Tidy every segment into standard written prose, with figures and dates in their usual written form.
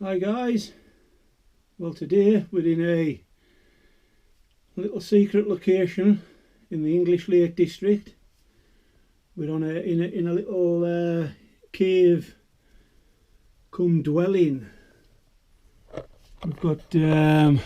Hi guys, well today we're in a little secret location in the English Lake District. We're on in a little cave cum dwelling. We've got little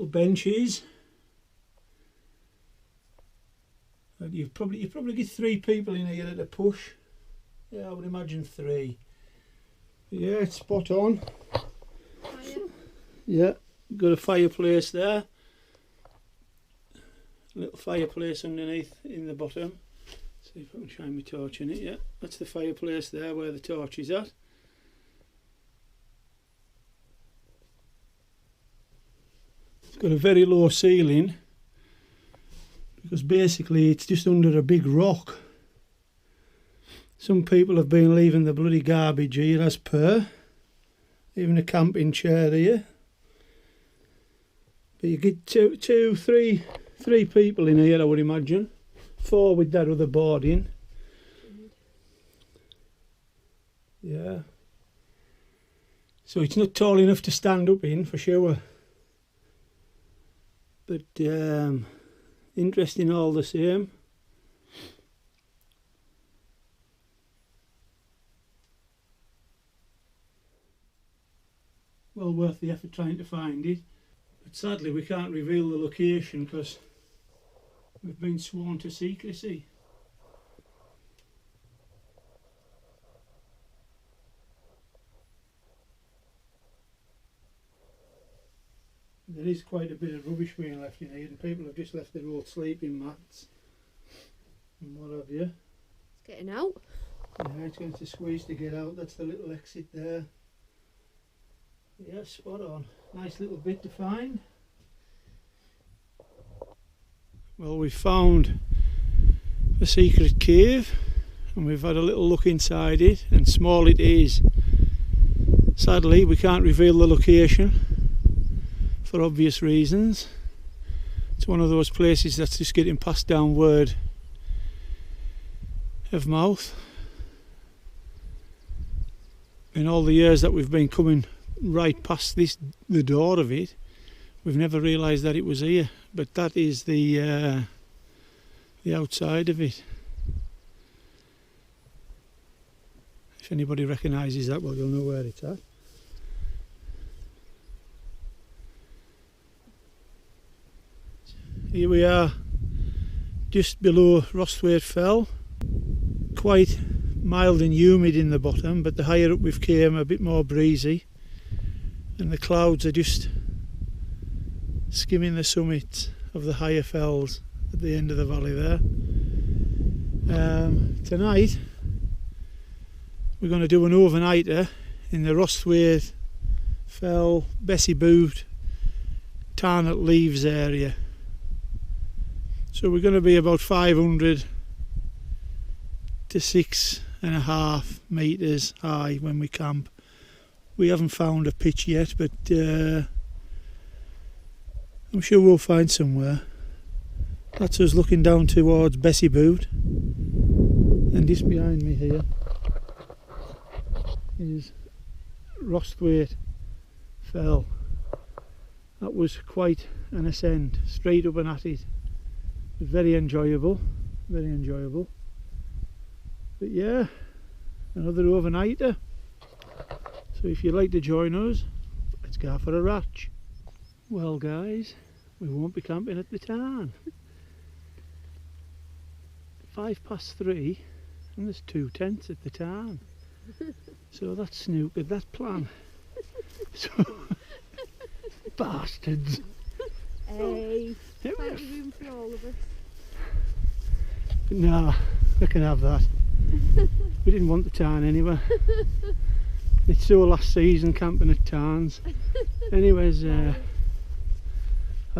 benches. And you probably get 3 people in here at a push. Yeah, I would imagine 3. Yeah, it's spot on. Fire. Yeah, got a fireplace there. A little fireplace underneath in the bottom. See if I can shine my torch in it. Yeah, that's the fireplace there where the torch is at. It's got a very low ceiling because basically it's just under a big rock. Some people have been leaving the bloody garbage here as per. Even a camping chair here. But you get three people in here, I would imagine. 4 with that other board in. Yeah. So it's not tall enough to stand up in for sure. But interesting all the same. Well worth the effort trying to find it, but sadly we can't reveal the location because we've been sworn to secrecy. There is quite a bit of rubbish being left in here, and people have just left their old sleeping mats and what have you. It's getting out. Yeah, it's going to squeeze to get out. That's the little exit there. Yeah, spot on. Nice little bit to find. Well, we've found a secret cave and we've had a little look inside it, and small it is. Sadly, we can't reveal the location for obvious reasons. It's one of those places that's just getting passed down word of mouth. In all the years that we've been coming right past the door of it, we've never realised that it was here, but that is the outside of it. If anybody recognises that, well, you'll know where it's at. Here we are, just below Rosthwaite Fell. Quite mild and humid in the bottom, but the higher up we've came, a bit more breezy. And the clouds are just skimming the summits of the higher fells at the end of the valley there. Tonight we're going to do an overnighter in the Rosthwaite Fell, Bessyboot, Tarnat Leaves area. So we're going to be about 500 to 6.5 metres high when we camp. We haven't found a pitch yet, but I'm sure we'll find somewhere. That's us looking down towards Bessyboot, and just behind me here is Rosthwaite Fell. That was quite an ascent, straight up and at it. It was very enjoyable, very enjoyable. But yeah, another overnighter. So if you'd like to join us, let's go for a ratch. Well guys, we won't be camping at the tarn. 3:05 and there's 2 tents at the tarn. So that's snookered that plan. So, bastards. Hey, plenty room for all of us. Nah, we can have that. We didn't want the tarn anyway. It's so last season camping at tarns. Anyways, I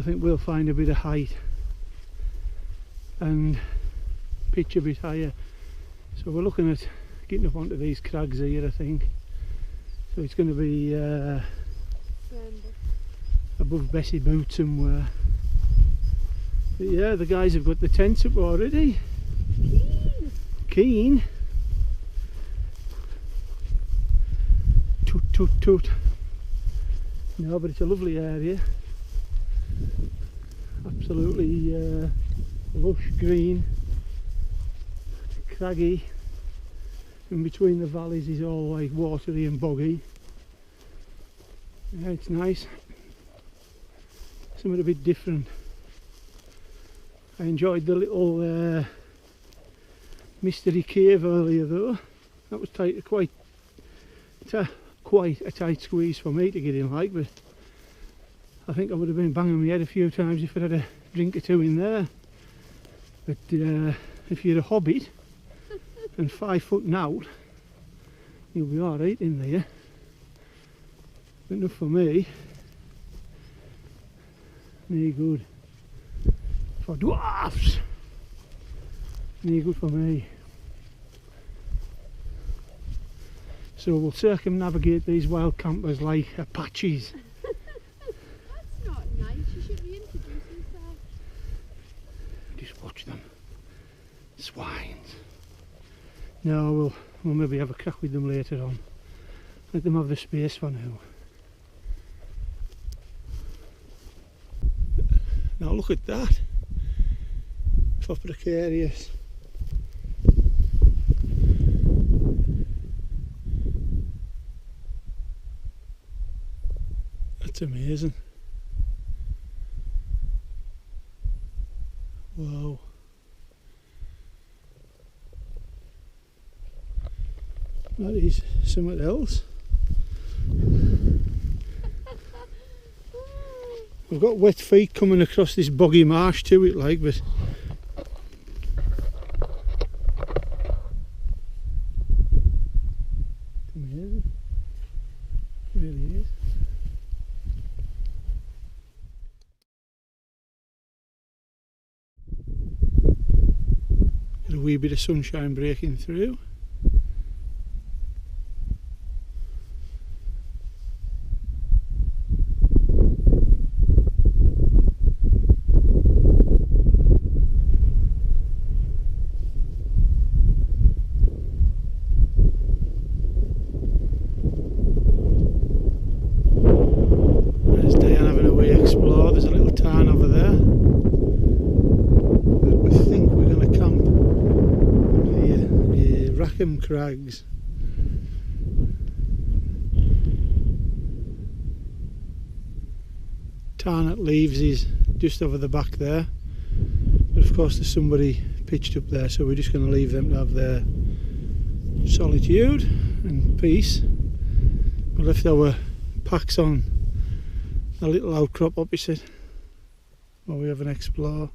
think we'll find a bit of height and pitch a bit higher. So we're looking at getting up onto these crags here, I think. So it's going to be above Bessyboot somewhere. But yeah, the guys have got the tents up already. Keen. toot toot. No, but it's a lovely area. Absolutely lush green, craggy. In between the valleys is all like watery and boggy. Yeah, it's nice. Something a bit different. I enjoyed the little mystery cave earlier though. That was quite a tight squeeze for me to get in like, but I think I would have been banging my head a few times if I had a drink or two in there. But if you're a hobbit and 5 foot and out, you'll be alright in there. But enough for me. No good for dwarfs. No good for me. So we'll circumnavigate these wild campers like Apaches. That's not nice. You should reintroduce yourself. Just watch them. Swines. No, we'll maybe have a crack with them later on. Let them have the space for now. Now look at that. For precarious. That's amazing. Wow. That is something else. We've got wet feet coming across this boggy marsh to it like, but it's amazing. It really is. Got a wee bit of sunshine breaking through. There's a little town over there, but we think we're going to camp near Racom Crags. Tarnat Leaves is just over the back there, but of course there's somebody pitched up there, so we're just going to leave them to have their solitude and peace. We left our packs on a little outcrop opposite while we have an explore.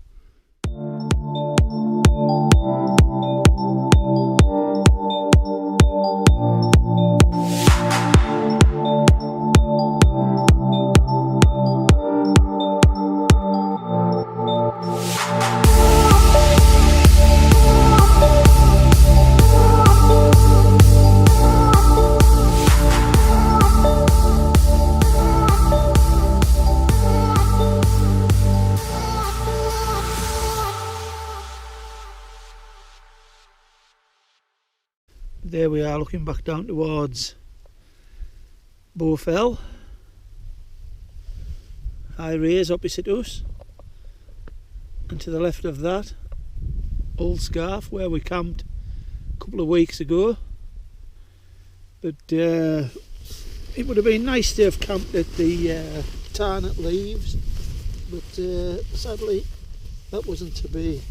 There we are, looking back down towards Bowfell. High Raise opposite us, and to the left of that, Old Scarf, where we camped a couple of weeks ago. But it would have been nice to have camped at the Tarnat Leaves, but sadly that wasn't to be.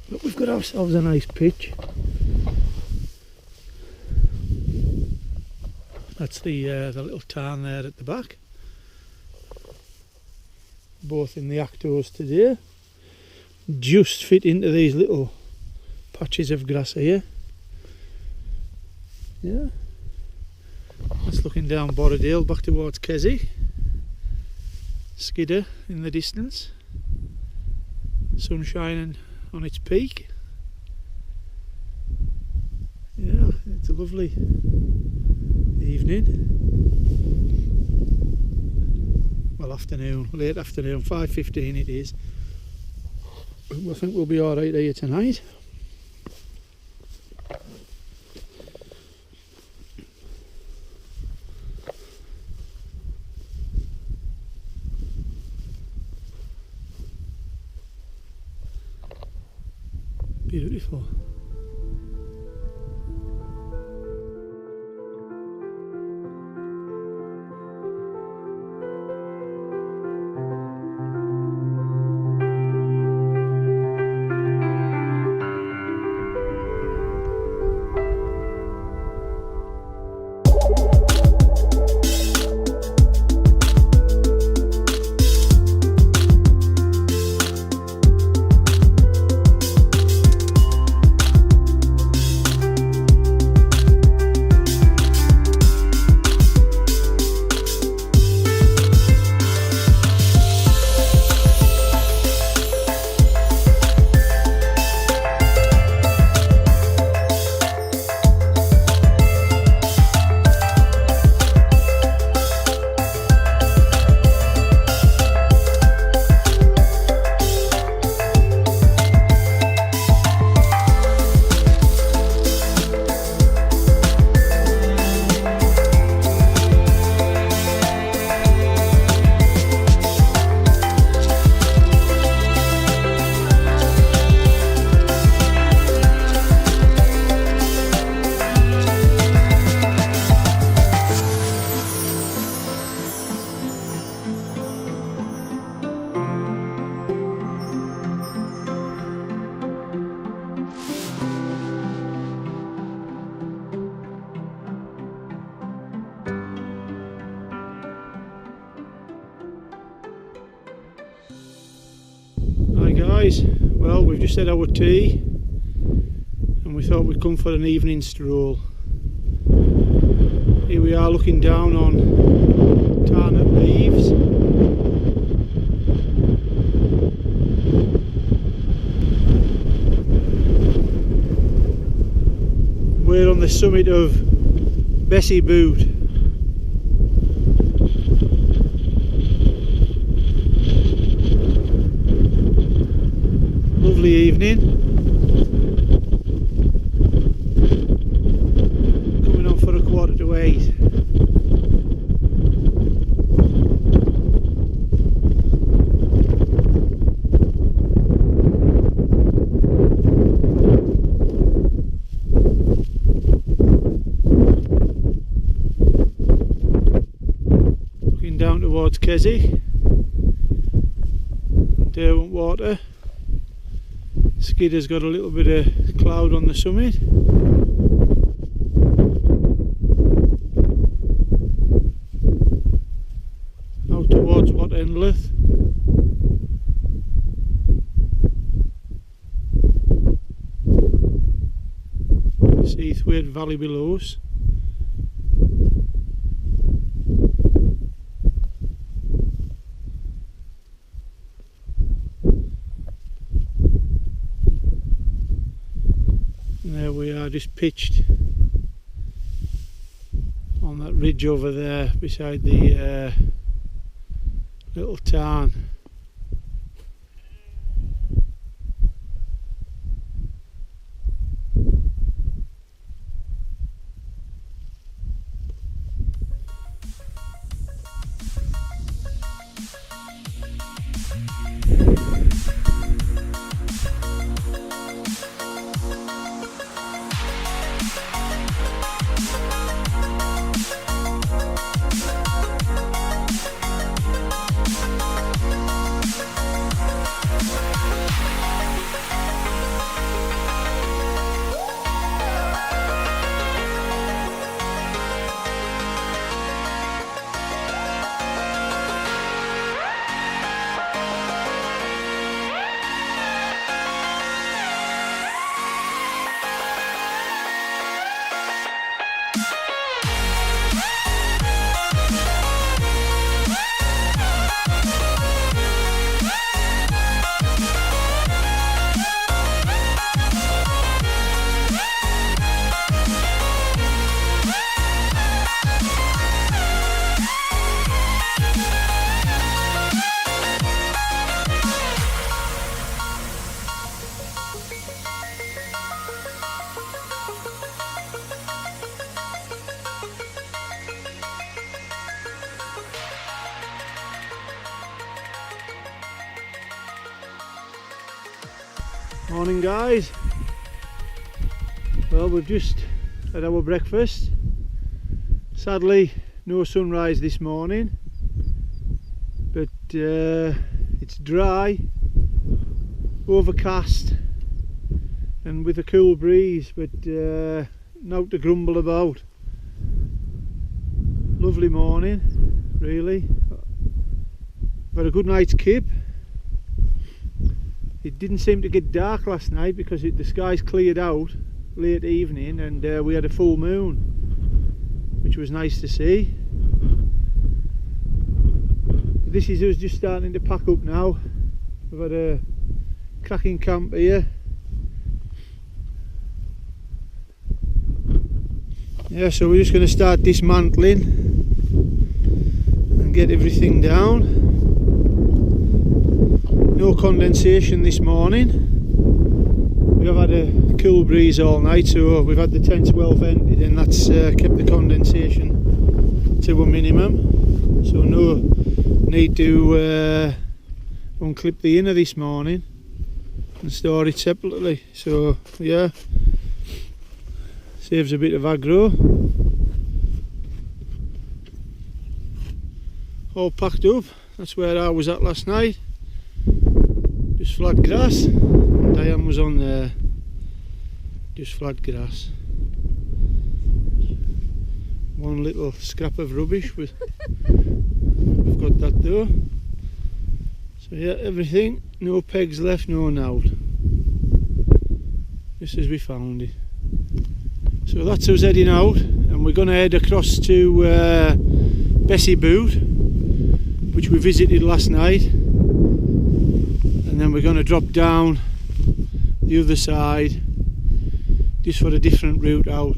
But we've got ourselves a nice pitch. That's the little tarn there at the back. Both in the actos today. Just fit into these little patches of grass here. Yeah. That's looking down Borrowdale back towards Keswick. Skidder in the distance. Sun shining on its peak. Yeah, it's a lovely evening. Well, afternoon, late afternoon, 5:15 it is. I think we'll be alright here tonight. Beautiful. Hi guys, well we've just had our tea and we thought we'd come for an evening stroll. Here we are looking down on Tarnap Leaves. We're on the summit of Bessyboot. Lovely evening. Coming on for 7:15. Looking down towards Keswick, Derwent Water. Skidder's got a little bit of cloud on the summit. Out towards Wat Endleth. Seathwaite Valley below us. There we are, just pitched on that ridge over there beside the little tarn. Morning guys, Well, we've just had our breakfast. Sadly, no sunrise this morning, but it's dry, overcast and with a cool breeze, but not to grumble about. Lovely morning, really. I've had a good night's kip. It didn't seem to get dark last night because the skies cleared out late evening, and we had a full moon, which was nice to see. This is us just starting to pack up now. We've had a cracking camp here. Yeah, so we're just going to start dismantling and get everything down. No condensation this morning. We have had a cool breeze all night, so we've had the tents well vented, and that's kept the condensation to a minimum. So no need to unclip the inner this morning and store it separately. So yeah, saves a bit of aggro. All packed up. That's where I was at last night. Just flat grass. Diane was on there. Just flat grass. One little scrap of rubbish. We've got that though. So yeah, everything. No pegs left, no naut. Just as we found it. So that's us heading out, and we're going to head across to Bessyboot, which we visited last night, and then we're going to drop down the other side just for a different route out.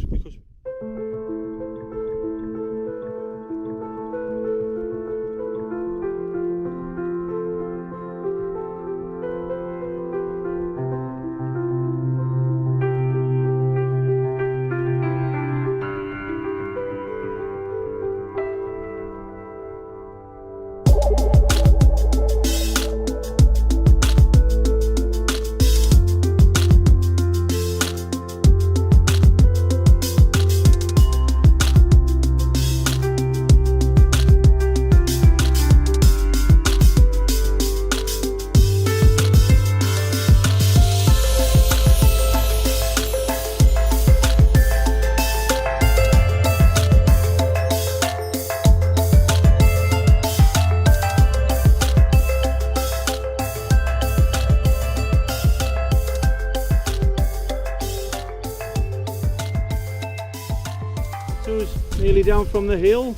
Nearly down from the hill.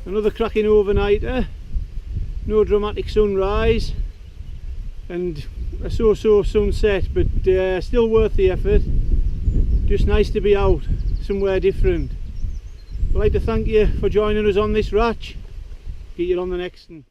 Another cracking overnighter. No dramatic sunrise and a so-so sunset, but still worth the effort. Just nice to be out somewhere different. I'd like to thank you for joining us on this ratch. Get you on the next one.